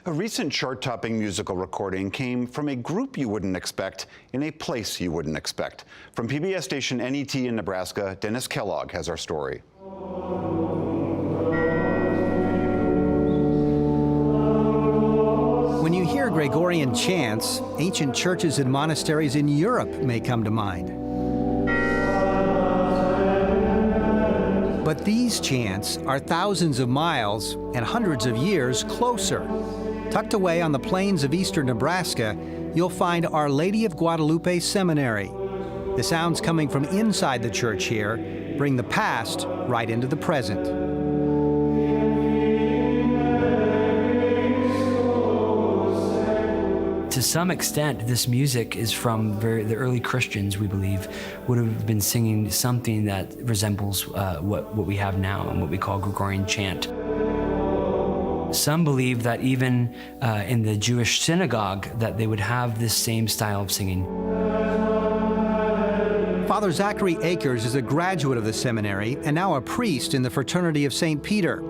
A recent chart-topping musical recording came from a group you wouldn't expect in a place you wouldn't expect. From PBS station NET in Nebraska, Dennis Kellogg has our story. When you hear Gregorian chants, ancient churches and monasteries in Europe may come to mind. But these chants are thousands of miles and hundreds of years closer. Tucked away on the plains of eastern Nebraska, you'll find Our Lady of Guadalupe Seminary. The sounds coming from inside the church here bring the past right into the present. To some extent, this music is from the early Christians, we believe, would have been singing something that resembles what we have now and what we call Gregorian chant. Some believe that even in the Jewish synagogue that they would have this same style of singing. Father Zachary Akers is a graduate of the seminary and now a priest in the Fraternity of St. Peter.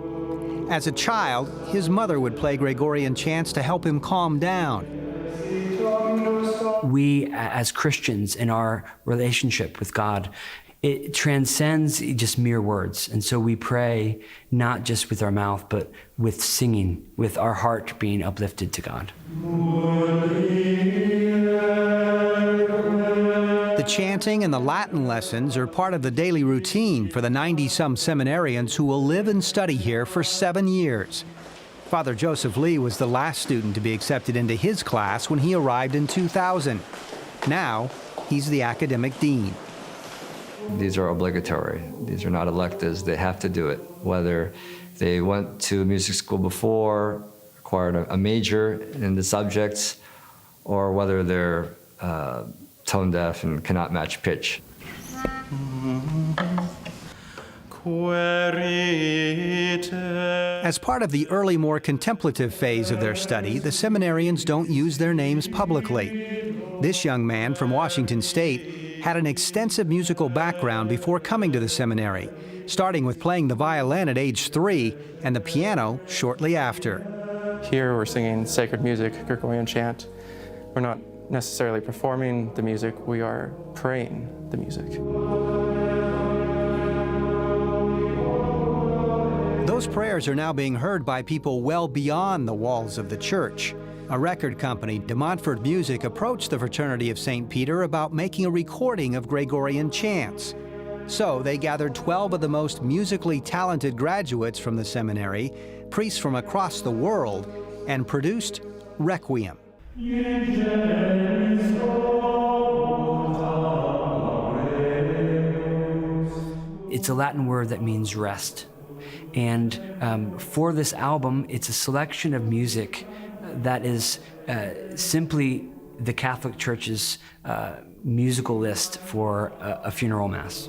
As a child, his mother would play Gregorian chants to help him calm down. We, as Christians, in our relationship with God, it transcends just mere words. And so we pray not just with our mouth, but with singing, with our heart being uplifted to God. The chanting and the Latin lessons are part of the daily routine for the 90-some seminarians who will live and study here for 7 years. Father Joseph Lee was the last student to be accepted into his class when he arrived in 2000. Now, he's the academic dean. These are obligatory. These are not electives. They have to do it. Whether they went to music school before, acquired a major in the subjects, or whether they're tone deaf and cannot match pitch. As part of the early, more contemplative phase of their study, the seminarians don't use their names publicly. This young man from Washington State had an extensive musical background before coming to the seminary, starting with playing the violin at age 3 and the piano shortly after. Here we're singing sacred music, Gregorian chant. We're not necessarily performing the music, we are praying the music. Those prayers are now being heard by people well beyond the walls of the church. A record company, De Montfort Music, approached the Fraternity of St. Peter about making a recording of Gregorian chants. So they gathered 12 of the most musically talented graduates from the seminary, priests from across the world, and produced Requiem. It's a Latin word that means rest. And for this album, it's a selection of music that is simply the Catholic Church's musical list for a funeral mass.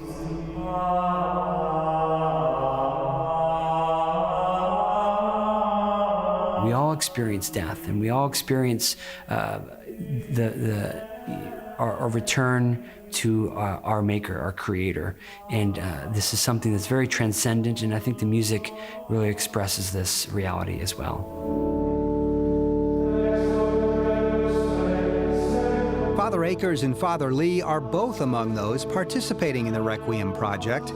We all experience death, and we all experience our return to our Maker, our Creator. And this is something that's very transcendent, and I think the music really expresses this reality as well. Father Akers and Father Lee are both among those participating in the Requiem project.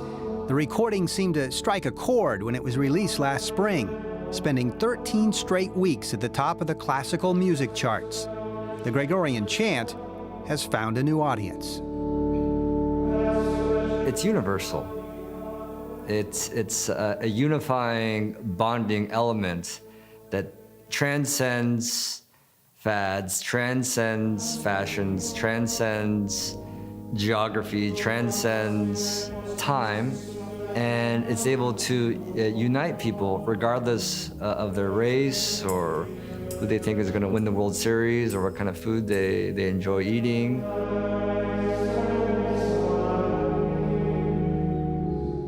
The recording seemed to strike a chord when it was released last spring, spending 13 straight weeks at the top of the classical music charts. The Gregorian chant has found a new audience. It's universal. It's a unifying, bonding element that transcends fads, transcends fashions, transcends geography, transcends time, and it's able to unite people regardless of their race or who they think is going to win the World Series or what kind of food they enjoy eating.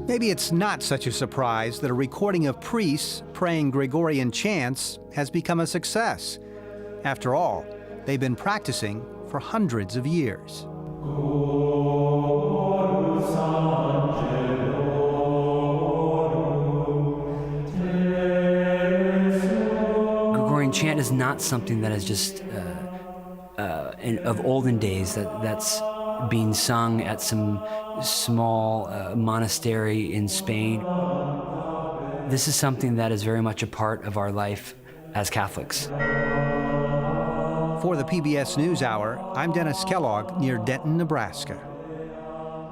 Maybe it's not such a surprise that a recording of priests praying Gregorian chants has become a success. After all, they've been practicing for hundreds of years. Gregorian chant is not something that is just of olden days, that's being sung at some small monastery in Spain. This is something that is very much a part of our life as Catholics. For the PBS NewsHour, I'm Dennis Kellogg near Denton, Nebraska.